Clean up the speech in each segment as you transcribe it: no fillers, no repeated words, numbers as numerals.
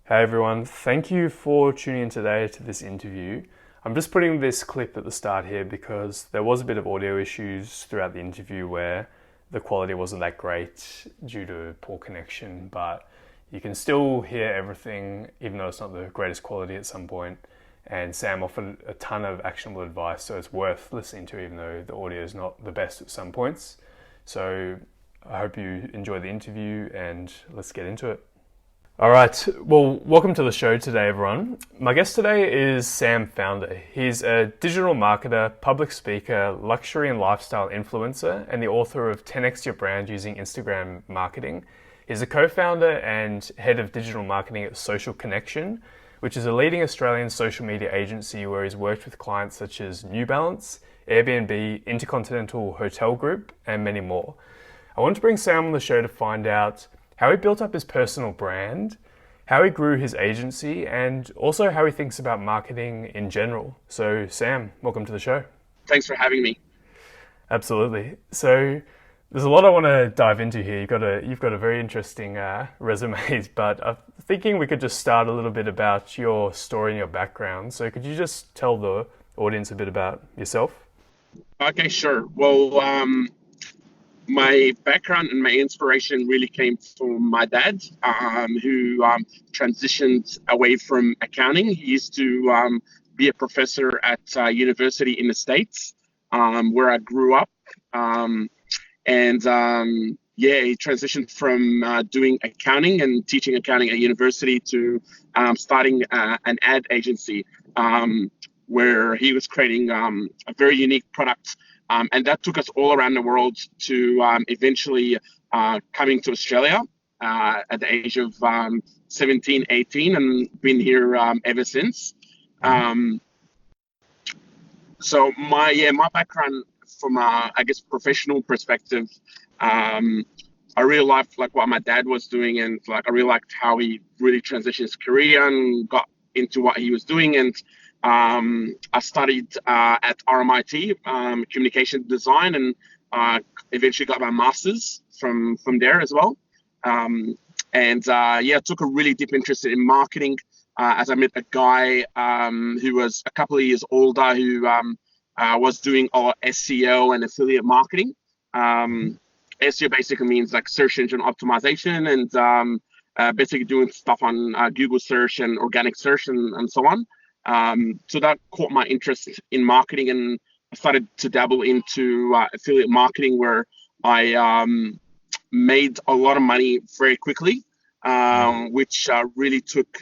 Hey everyone, thank you for tuning in today to this interview. I'm just putting this clip at the start here because there was a bit of audio issues throughout the interview where the quality wasn't that great due to poor connection, but you can still hear everything even though it's not the greatest quality at some point. And Sam offered a ton of actionable advice, so it's worth listening to even though the audio is not the best at some points. So I hope you enjoy the interview and let's get into it. All right. Well, welcome to the show today, everyone. My guest today is Sam Founder. He's a digital marketer, public speaker, luxury and lifestyle influencer, and the author of 10x Your Brand Using Instagram Marketing. He's a co-founder and head of digital marketing at Social Connection, which is a leading Australian social media agency where he's worked with clients such as New Balance, Airbnb, Intercontinental Hotel Group, and many more. I want to bring Sam on the show to find out how he built up his personal brand, how he grew his agency, and also how he thinks about marketing in general. So, Sam, welcome to the show. Thanks for having me. Absolutely. So, there's a lot I want to dive into here. You've got a very interesting resume, but I'm thinking we could just start a little bit about your story and your background. So, could you just tell the audience a bit about yourself? Okay, sure. My background and my inspiration really came from my dad, who transitioned away from accounting. He used to be a professor at university in the States, where I grew up. Um, and he transitioned from doing accounting and teaching accounting at university to starting an ad agency, where he was creating a very unique product. And that took us all around the world to eventually coming to Australia at the age of 17, 18, and been here ever since. Mm-hmm. Um, so my background from I guess professional perspective, um, I really liked like what my dad was doing, and like I really liked how he really transitioned his career and got into what he was doing. And I studied at RMIT, communication design, and eventually got my master's from there as well. Um, I took a really deep interest in marketing as I met a guy who was a couple of years older who was doing all SEO and affiliate marketing. Um, SEO basically means like search engine optimization, and basically doing stuff on Google search and organic search and so on. So that caught my interest in marketing, and I started to dabble into affiliate marketing, where I made a lot of money very quickly, which really took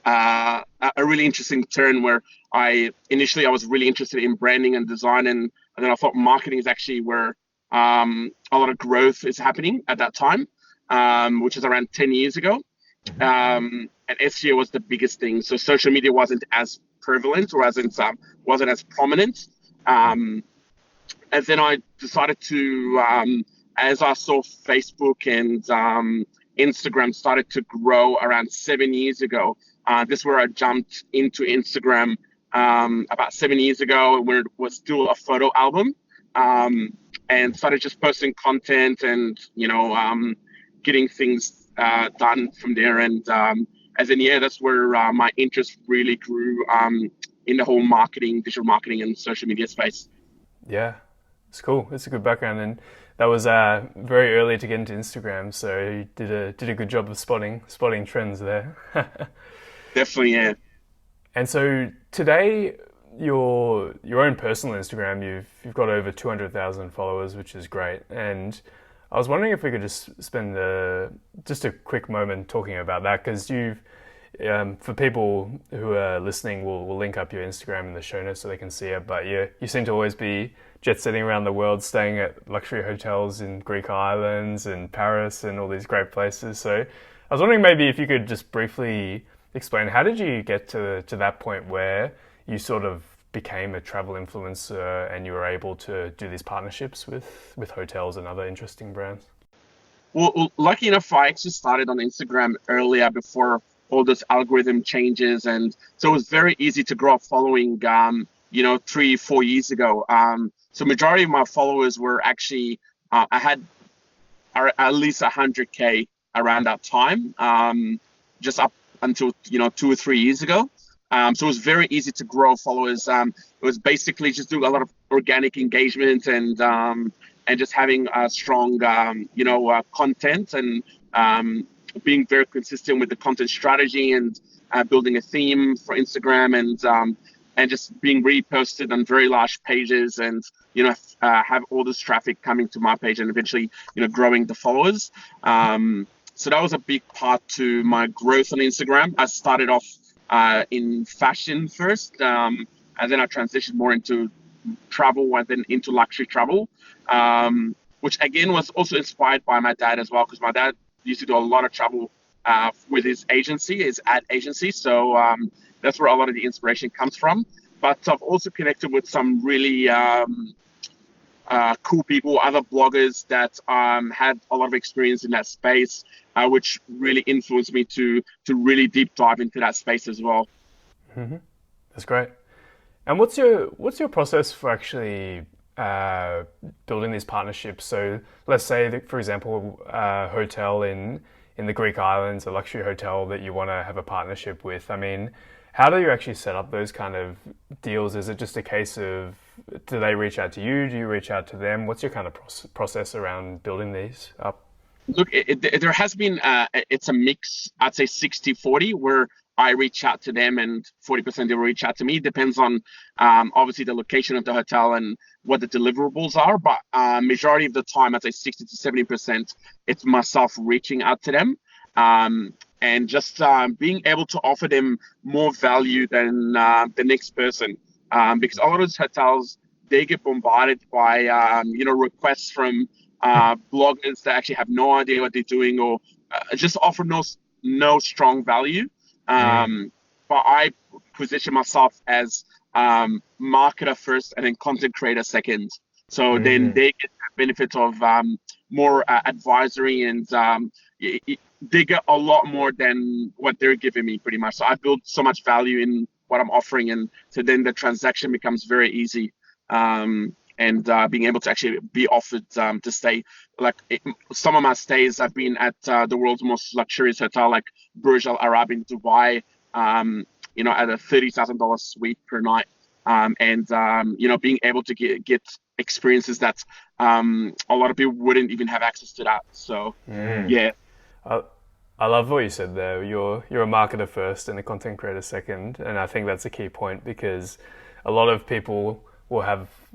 a really interesting turn, where I was really interested in branding and design, and then I thought marketing is actually where a lot of growth is happening at that time, which is around 10 years ago. And SEO was the biggest thing. So social media wasn't as prevalent, or wasn't as prominent. Um, and then I decided to, as I saw Facebook and Instagram started to grow around 7 years ago. This is where I jumped into Instagram about 7 years ago, where it was still a photo album, and started just posting content and getting things done from there. That's where my interest really grew in the whole digital marketing and social media space. Yeah, it's cool. It's a good background, and that was very early to get into Instagram. So you did a good job of spotting trends there. Definitely, yeah. And so today, your own personal Instagram, you've got over 200,000 followers, which is great. And I was wondering if we could just spend just a quick moment talking about that, because for people who are listening, we'll link up your Instagram in the show notes so they can see it. But you seem to always be jet setting around the world, staying at luxury hotels in Greek islands and Paris and all these great places. So I was wondering maybe if you could just briefly explain, how did you get to that point where you sort of became a travel influencer and you were able to do these partnerships with hotels and other interesting brands? Well, lucky enough, I actually started on Instagram earlier before all those algorithm changes, and so it was very easy to grow up following. 3, 4 years ago. So majority of my followers were actually I had at least 100K around that time. Just up until 2 or 3 years ago. So it was very easy to grow followers. It was basically just doing a lot of organic engagement and just having strong content and being very consistent with the content strategy and building a theme for Instagram and just being reposted on very large pages and have all this traffic coming to my page and eventually growing the followers. So that was a big part to my growth on Instagram. I started off in fashion first, and then I transitioned more into travel and then into luxury travel, which again was also inspired by my dad as well, because my dad used to do a lot of travel with his agency, his ad agency. So that's where a lot of the inspiration comes from. But I've also connected with some really cool people, other bloggers that had a lot of experience in that space, which really influenced me to really deep dive into that space as well. Mm-hmm. That's great. And what's your process for actually building these partnerships? So let's say that, for example, a hotel in the Greek islands, a luxury hotel that you want to have a partnership with. I mean, how do you actually set up those kind of deals? Is it just a case of, do they reach out to you? Do you reach out to them? What's your kind of process around building these up? Look, there has been, it's a mix, I'd say 60-40, where I reach out to them and 40% they will reach out to me. Depends on obviously the location of the hotel and what the deliverables are. But majority of the time, I'd say 60 to 70%, it's myself reaching out to them and just being able to offer them more value than the next person. Because a lot of those hotels, they get bombarded by requests from bloggers that actually have no idea what they're doing or just offer no strong value. But I position myself as marketer first and then content creator second. So then they get the benefit of more advisory and they get a lot more than what they're giving me pretty much. So I build so much value in what I'm offering, and so then the transaction becomes very easy. And being able to actually be offered to stay. Like some of my stays, I've been at the world's most luxurious hotel, like Burj Al Arab in Dubai, at a $30,000 suite per night, and being able to get experiences that a lot of people wouldn't even have access to that. So yeah. I love what you said there. You're a marketer first and a content creator second, and I think that's a key point because a lot of people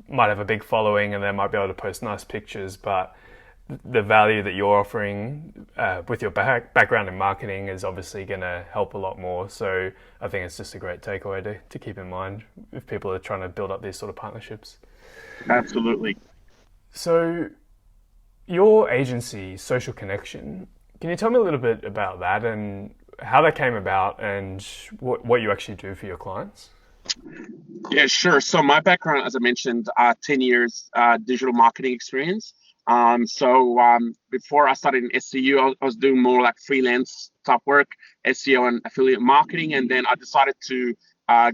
might have a big following and they might be able to post nice pictures, but the value that you're offering with your background in marketing is obviously going to help a lot more. So I think it's just a great takeaway to keep in mind if people are trying to build up these sort of partnerships. Absolutely. So your agency, Social Connection, can you tell me a little bit about that and how that came about and what you actually do for your clients? Yeah, sure. So my background, as I mentioned, 10 years digital marketing experience. So before I started in SEO, I was doing more like freelance type work, SEO and affiliate marketing. And then I decided to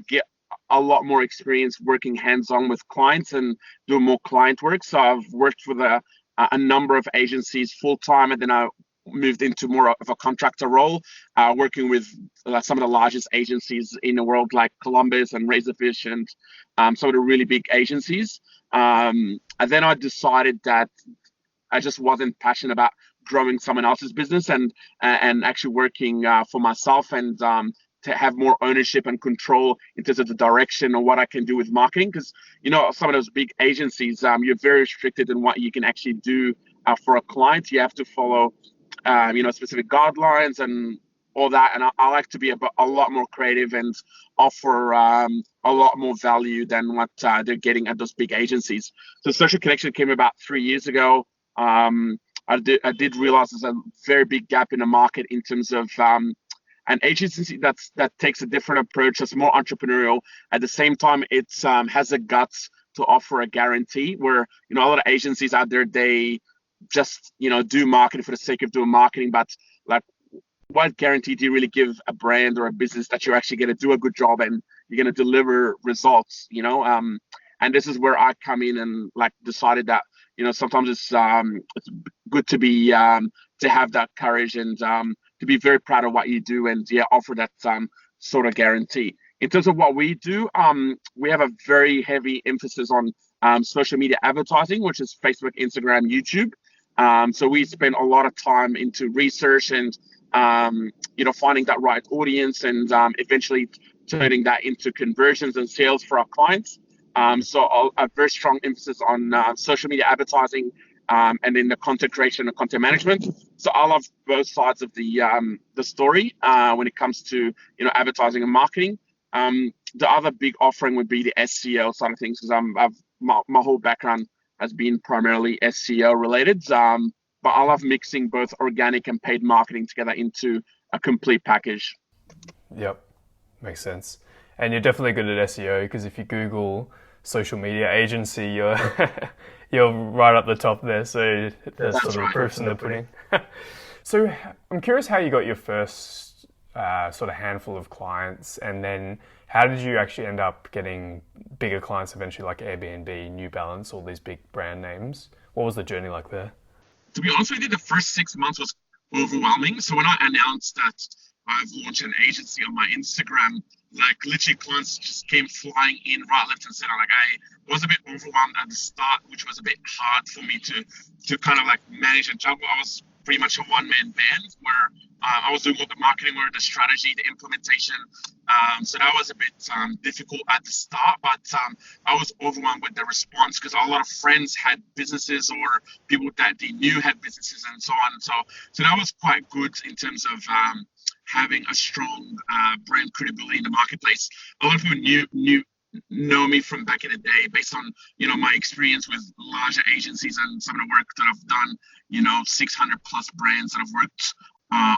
get a lot more experience working hands-on with clients and doing more client work. So I've worked with a number of agencies full-time, and then I moved into more of a contractor role, working with some of the largest agencies in the world, like Columbus and Razorfish and some of the really big agencies. And then I decided that I just wasn't passionate about growing someone else's business and actually working for myself and to have more ownership and control in terms of the direction of what I can do with marketing. Because, some of those big agencies, you're very restricted in what you can actually do for a client. You have to follow specific guidelines and all that. And I like to be a lot more creative and offer a lot more value than what they're getting at those big agencies. So Social Connection came about 3 years ago. I did realize there's a very big gap in the market in terms of an agency that takes a different approach, that's more entrepreneurial. At the same time, it has the guts to offer a guarantee where, a lot of agencies out there, they just, do marketing for the sake of doing marketing. But like, what guarantee do you really give a brand or a business that you're actually going to do a good job and you're going to deliver results, and this is where I come in and like decided that, sometimes it's good to be, to have that courage and to be very proud of what you do and offer that sort of guarantee. In terms of what we do, we have a very heavy emphasis on social media advertising, which is Facebook, Instagram, YouTube. So we spend a lot of time into research and finding that right audience and eventually turning that into conversions and sales for our clients. So a very strong emphasis on social media advertising and then the content creation and content management. So I love both sides of the story when it comes to advertising and marketing. The other big offering would be the SEO side of things, because my whole background has been primarily SEO related. But I love mixing both organic and paid marketing together into a complete package. Yep, makes sense. And you're definitely good at SEO, because if you Google social media agency, you're you're right up the top there. So there's sort of proofs in the pudding. So I'm curious how you got your first sort of handful of clients, and then how did you actually end up getting bigger clients eventually, like Airbnb, New Balance, all these big brand names? What was the journey like there? To be honest with you, the first 6 months was overwhelming. So when I announced that I've launched an agency on my Instagram, like literally clients just came flying in right, left, and center. Like I was a bit overwhelmed at the start, which was a bit hard for me to kind of like manage and juggle. I was pretty much a one-man band where I was doing all the marketing work, the strategy, the implementation. So that was a bit difficult at the start, but I was overwhelmed with the response because a lot of friends had businesses or people that they knew had businesses and so on. So that was quite good in terms of having a strong brand credibility in the marketplace. A lot of people know me from back in the day based on my experience with larger agencies and some of the work that I've done. 600 plus brands that I've worked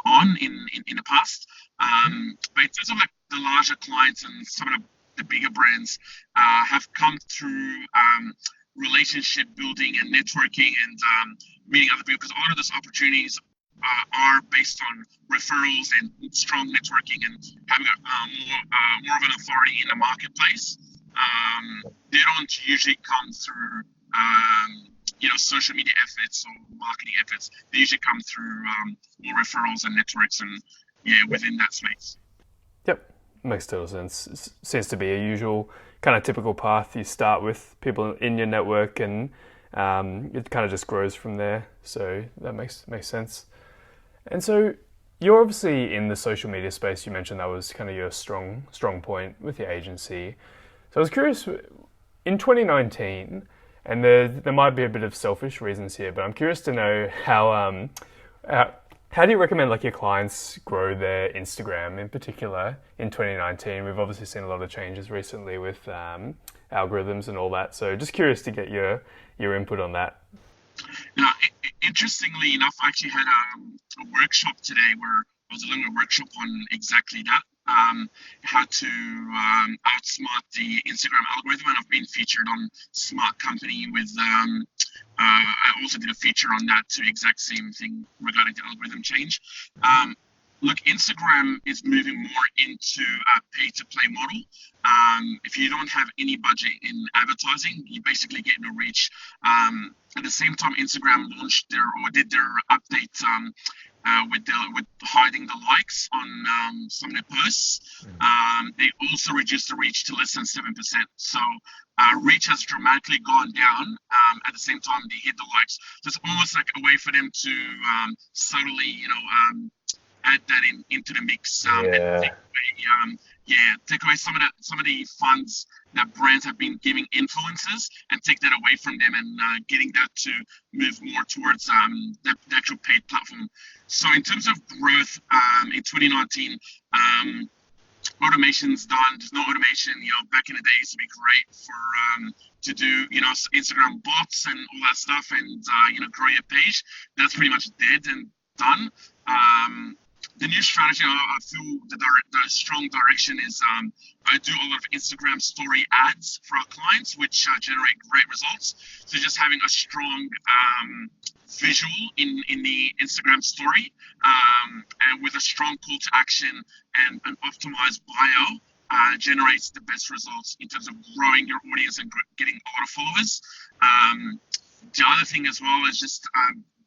on in the past. But in terms of like the larger clients and some of the bigger brands have come through relationship building and networking and meeting other people, because a lot of those opportunities are based on referrals and strong networking and having more of an authority in the marketplace. They don't usually come through social media efforts or marketing efforts. They usually come through more referrals and networks and within that space. Yep, makes total sense. Seems to be a usual kind of typical path. You start with people in your network and it kind of just grows from there. So that makes sense. And so you're obviously in the social media space. You mentioned that was kind of your strong point with your agency. So I was curious, in 2019, and there might be a bit of selfish reasons here, but I'm curious to know how do you recommend like your clients grow their Instagram in particular in 2019? We've obviously seen a lot of changes recently with algorithms and all that. So just curious to get your input on that. Now, interestingly enough, I actually had a workshop today where I was doing a workshop on exactly that. How to outsmart the Instagram algorithm, and I've been featured on Smart Company with I also did a feature on that too, exact same thing regarding the algorithm change. Look, Instagram is moving more into a pay-to-play model. If you don't have any budget in advertising, you basically get no reach. At the same time, Instagram did their update with hiding the likes on some of their posts. They also reduced the reach to less than 7%. So reach has dramatically gone down. At the same time, they hit the likes. So it's almost like a way for them to subtly, add that into the mix and take away some of the funds that brands have been giving influencers and take that away from them and getting that to move more towards the actual paid platform. So in terms of growth in 2019, automation's done. There's no automation. Back in the day, it used to be great for to do Instagram bots and all that stuff and grow your page. That's pretty much dead and done. The new strategy, I feel the strong direction is I do a lot of Instagram story ads for our clients, which generate great results. So just having a strong visual in the Instagram story and with a strong call to action and an optimized bio generates the best results in terms of growing your audience and getting a lot of followers. The other thing as well is just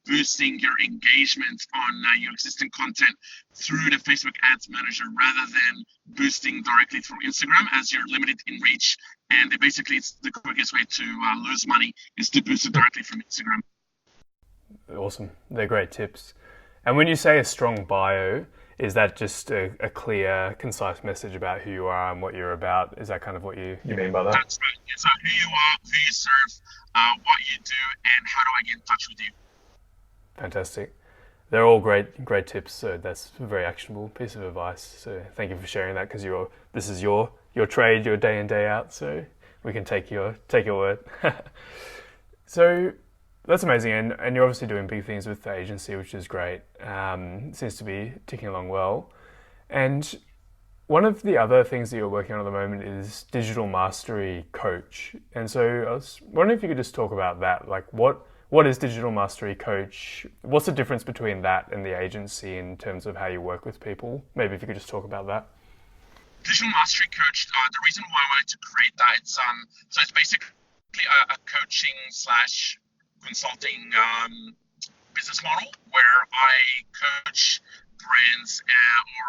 boosting your engagement on your existing content through the Facebook Ads Manager rather than boosting directly through Instagram, as you're limited in reach. And basically, it's the quickest way to lose money is to boost it directly from Instagram. Awesome. They're great tips. And when you say a strong bio, is that just a clear, concise message about who you are and what you're about? Is that kind of what you mean by that? That's right. Yeah, so who you are, who you serve, what you do, and how do I get in touch with you? Fantastic. They're all great tips. So that's a very actionable piece of advice. So thank you for sharing that, because this is your trade, your day in, day out. So we can take your word. So that's amazing, and you're obviously doing big things with the agency, which is great. Seems to be ticking along well. And one of the other things that you're working on at the moment is Digital Mastery Coach. And so I was wondering if you could just talk about that. Like, what is Digital Mastery Coach? What's the difference between that and the agency in terms of how you work with people? Maybe if you could just talk about that. Digital Mastery Coach, the reason why I wanted to create that, it's basically a coaching / consulting business model where I coach brands or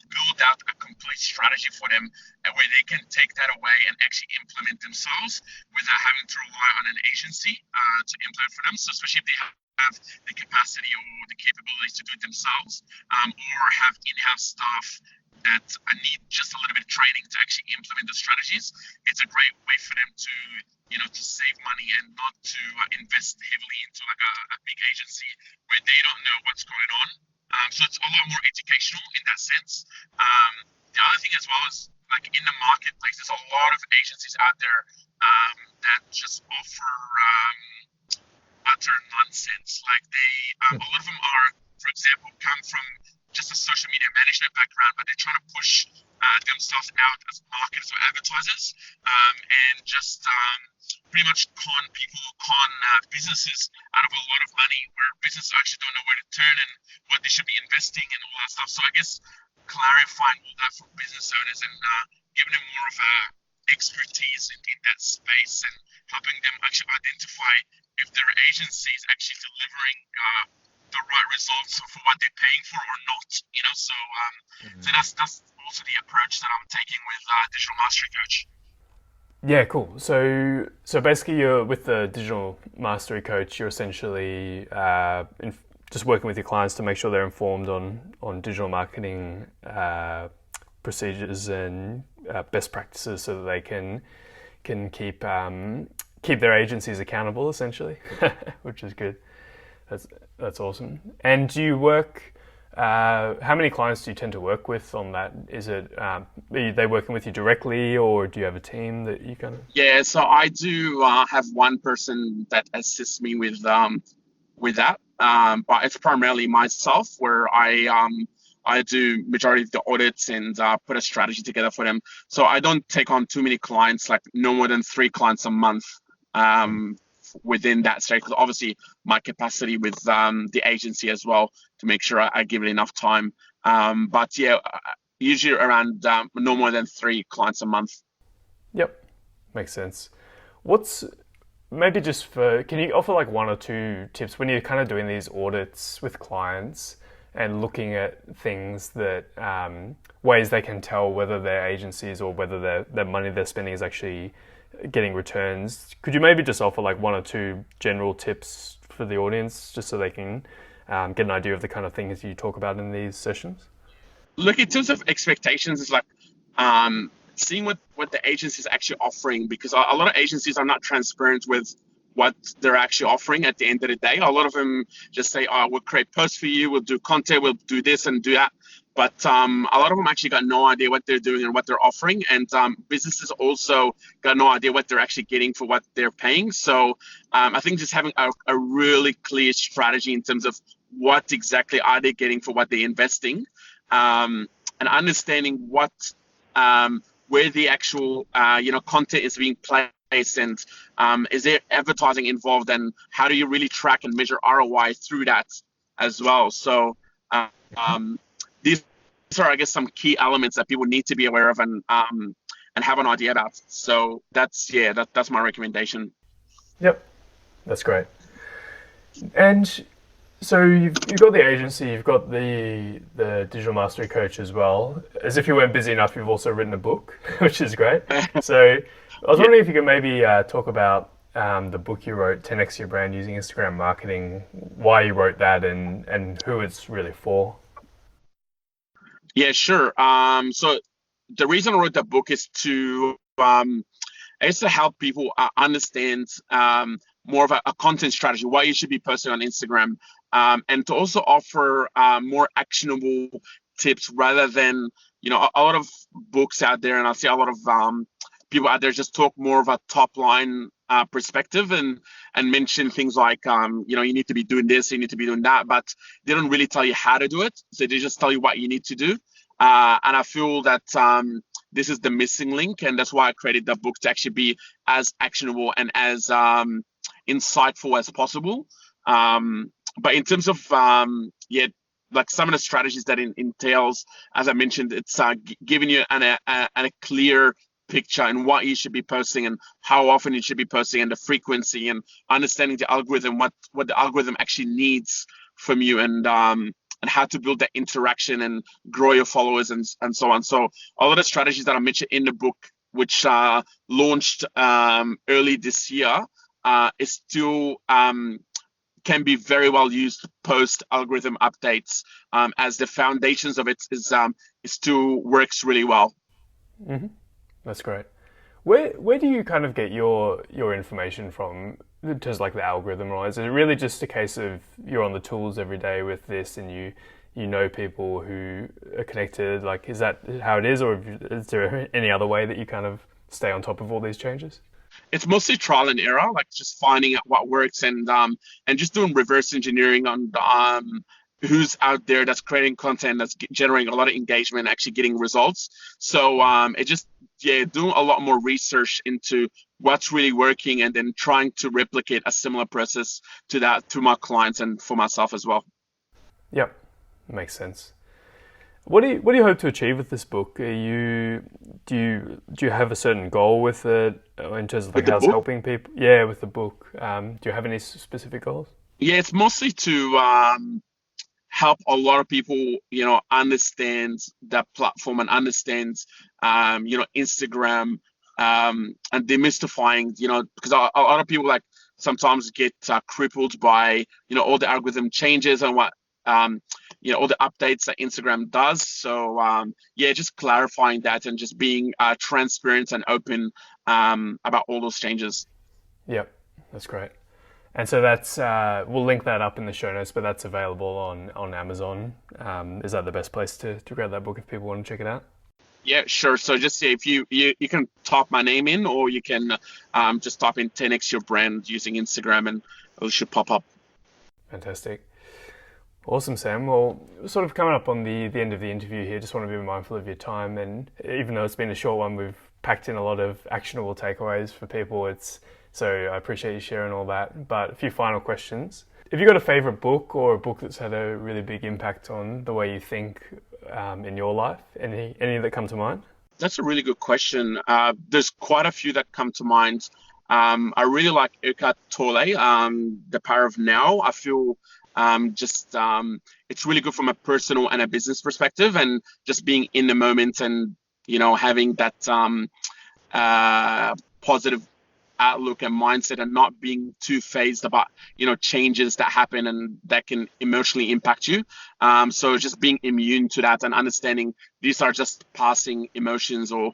build out a complete strategy for them where they can take that away and actually implement themselves without having to rely on an agency to implement for them. So especially if they have the capacity or the capabilities to do it themselves, or have in-house staff that need just a little bit of training to actually implement the strategies, it's a great way for them to save money and not to invest heavily into like a big agency where they don't know what's going on. So it's a lot more educational in that sense. The other thing as well is, like, in the marketplace, there's a lot of agencies out there that just offer utter nonsense. Like a lot of them are, for example, come from just a social media management background, but they're trying to push themselves out as marketers or advertisers, and just pretty much con businesses out of a lot of money, where businesses actually don't know where to turn and what they should be investing and all that stuff. So I guess clarifying all that for business owners and giving them more of a expertise in that space and helping them actually identify if their agency is actually delivering the right results for what they're paying for or not. So that's also the approach that I'm taking with Digital Mastery Coach. Yeah, cool. So basically, you're with the Digital Mastery Coach. You're essentially just working with your clients to make sure they're informed on digital marketing procedures and best practices, so that they can keep their agencies accountable, essentially, which is good. That's awesome. And do you work? How many clients do you tend to work with on that? Is it are they working with you directly, or do you have a team that you kind of? Yeah, so I do have one person that assists me with that, but it's primarily myself, where I do majority of the audits and put a strategy together for them. So I don't take on too many clients, like no more than 3 clients a month. Within that stage, because obviously my capacity with the agency as well, to make sure I give it enough time. But yeah, usually around no more than 3 clients a month. Yep, makes sense. Maybe just can you offer like 1 or 2 tips when you're kind of doing these audits with clients and looking at things that ways they can tell whether their agencies or whether their money they're spending is actually getting returns? Could you maybe just offer like 1 or 2 general tips for the audience, just so they can get an idea of the kind of things you talk about in these sessions? Look, in terms of expectations, it's like seeing what the agency is actually offering, because a lot of agencies are not transparent with what they're actually offering at the end of the day. A lot of them just say, oh, we'll create posts for you, we'll do content, we'll do this and do that. But a lot of them actually got no idea what they're doing and what they're offering. And businesses also got no idea what they're actually getting for what they're paying. So I think just having a really clear strategy in terms of what exactly are they getting for what they're investing, and understanding where the actual content is being placed, and is there advertising involved, and how do you really track and measure ROI through that as well. So these are, I guess, some key elements that people need to be aware of and have an idea about. So that's my recommendation. Yep, that's great. And so you've got the agency, you've got the digital mastery coach as well. As if you weren't busy enough, you've also written a book, which is great. So I was Yeah, wondering if you could maybe talk about the book you wrote, 10x Your Brand Using Instagram Marketing, why you wrote that, and who it's really for. yeah, sure. So the reason I wrote that book is to is to help people understand more of a content strategy, what you should be posting on Instagram, and to also offer more actionable tips rather than, a lot of books out there, and I see a lot of people out there just talk more of a top line perspective and mention things like, you need to be doing this, you need to be doing that, but they don't really tell you how to do it. So they just tell you what you need to do. And I feel that this is the missing link, and that's why I created the book to actually be as actionable and as insightful as possible. But in terms of like some of the strategies that it entails, as I mentioned, it's giving you a clear picture and what you should be posting and how often you should be posting and the frequency and understanding the algorithm, what the algorithm actually needs from you, and how to build that interaction and grow your followers and so on. So all of the strategies that I mentioned in the book, which launched early this year, is still can be very well used post algorithm updates, as the foundations of it is still works really well. That's great. Where do you kind of get your information from in terms of like the algorithm, right? Is it really just a case of you're on the tools every day with this and you know people who are connected? Like, is that how it is, or is there any other way that you kind of stay on top of all these changes? It's mostly trial and error, like just finding out what works and just doing reverse engineering on who's out there that's creating content that's generating a lot of engagement, actually getting results. So it just doing a lot more research into what's really working and then trying to replicate a similar process to that to my clients and for myself as well. Yep, makes sense. What do you hope to achieve with this book? Do you have a certain goal with it in terms of With like the how it's book, helping people? Yeah, with the book. Do you have any specific goals? yeah, it's mostly to help a lot of people, understand that platform and understand, Instagram, and demystifying, because a lot of people like sometimes get crippled by, all the algorithm changes and what, all the updates that Instagram does. So, just clarifying that and just being transparent and open about all those changes. Yep, that's great. And so that's we'll link that up in the show notes, but that's available on Amazon. Is that the best place to grab that book if people want to check it out? Yeah, sure. So just say if you can type my name in, or you can just type in 10x your brand using Instagram, and it should pop up. Fantastic. Awesome, Sam. Well, we're sort of coming up on the end of the interview here. Just want to be mindful of your time. And even though it's been a short one, we've packed in a lot of actionable takeaways for people. So I appreciate you sharing all that. But a few final questions. Have you got a favorite book or a book that's had a really big impact on the way you think in your life? Any that come to mind? That's a really good question. There's quite a few that come to mind. I really like Eckhart Tolle, The Power of Now. I feel just it's really good from a personal and a business perspective, and just being in the moment and having that positive outlook and mindset and not being too phased about changes that happen and that can emotionally impact you. So just being immune to that and understanding these are just passing emotions, or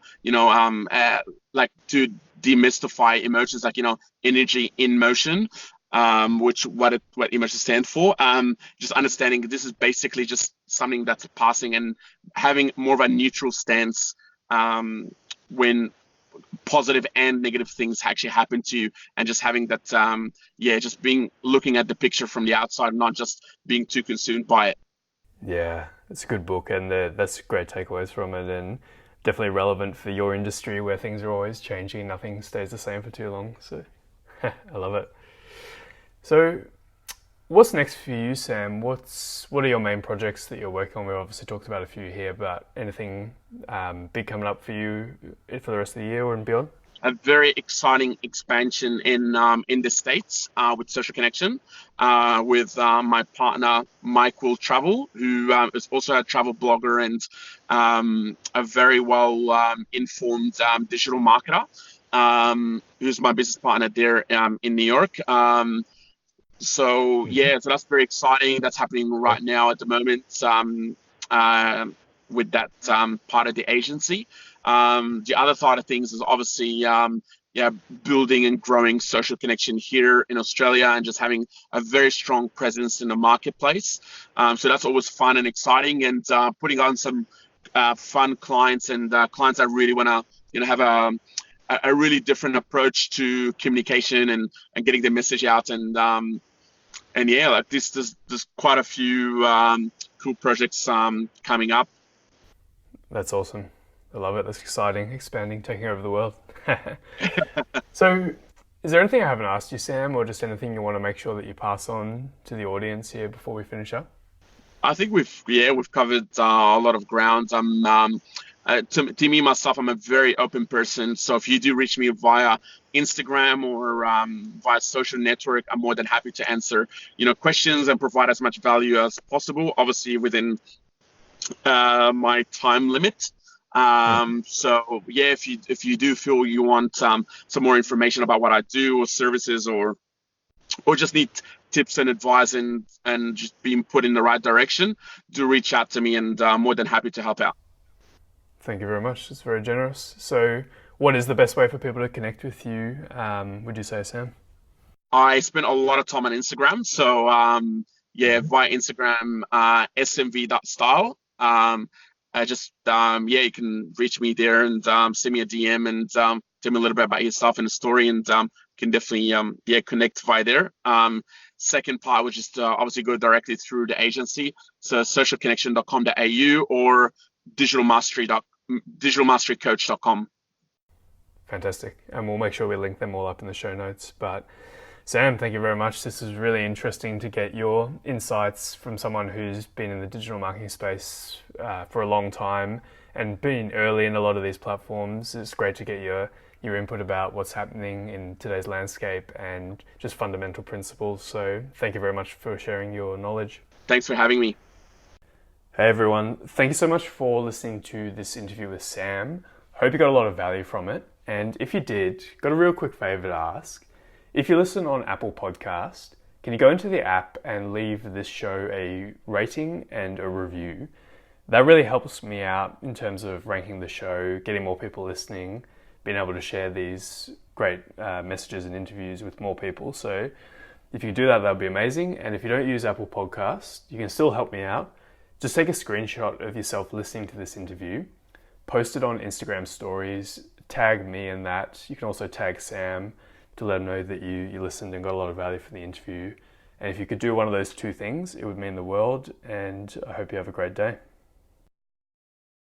like to demystify emotions, like energy in motion, which what emotions stand for. Just understanding this is basically just something that's passing, and having more of a neutral stance when positive and negative things actually happen to you, and just having that just being looking at the picture from the outside, not just being too consumed by it. Yeah, it's a good book, and that's great takeaways from it, and definitely relevant for your industry where things are always changing. Nothing stays the same for too long. So I love it. So what's next for you, Sam? What are your main projects that you're working on? We've obviously talked about a few here, but anything big coming up for you for the rest of the year or and beyond? a very exciting expansion in the States with Social Connection with my partner Mike Will Travel, who is also a travel blogger and a very well informed digital marketer. Who's my business partner there in New York. So Mhm. yeah, so that's very exciting. That's happening right now at the moment with that part of the agency. The other side of things is obviously yeah, building and growing Social Connection here in Australia and just having a very strong presence in the marketplace. So that's always fun and exciting, and putting on some fun clients and clients that really want to have a really different approach to communication and getting the message out and yeah, like this, there's quite a few cool projects coming up. That's awesome. I love it. That's exciting. Expanding, taking over the world. So, is there anything I haven't asked you, Sam, or just anything you want to make sure that you pass on to the audience here before we finish up? I think we've covered a lot of ground. To me myself, I'm a very open person. So if you do reach me via Instagram or via social network, I'm more than happy to answer questions and provide as much value as possible. Obviously within my time limit. Mhm. So yeah, if you do feel you want some more information about what I do or services or just need tips and advice and just being put in the right direction, do reach out to me, and I'm more than happy to help out. Thank you very much. It's very generous. So, what is the best way for people to connect with you, would you say, Sam? I spend a lot of time on Instagram, so yeah, Mhm. via Instagram, smv.style. I just yeah, you can reach me there and send me a DM and tell me a little bit about yourself and the story, and can definitely yeah, connect via there. Second part would just obviously go directly through the agency, so socialconnection.com.au or digitalmastery dot digitalmasterycoach.com. Fantastic. And we'll make sure we link them all up in the show notes. But Sam, thank you very much. This is really interesting to get your insights from someone who's been in the digital marketing space for a long time and been early in a lot of these platforms. It's great to get your input about what's happening in today's landscape and just fundamental principles. So thank you very much for sharing your knowledge. Thanks for having me. Hey everyone, thank you so much for listening to this interview with Sam. Hope you got a lot of value from it. And if you did, got a real quick favor to ask. If you listen on Apple Podcast, can you go into the app and leave this show a rating and a review? That really helps me out in terms of ranking the show, getting more people listening, being able to share these great messages and interviews with more people. So if you do that, that would be amazing. And if you don't use Apple Podcast, you can still help me out. Just take a screenshot of yourself listening to this interview, post it on Instagram stories, tag me in that. You can also tag Sam to let him know that you listened and got a lot of value from the interview. And if you could do one of those two things, it would mean the world. And I hope you have a great day.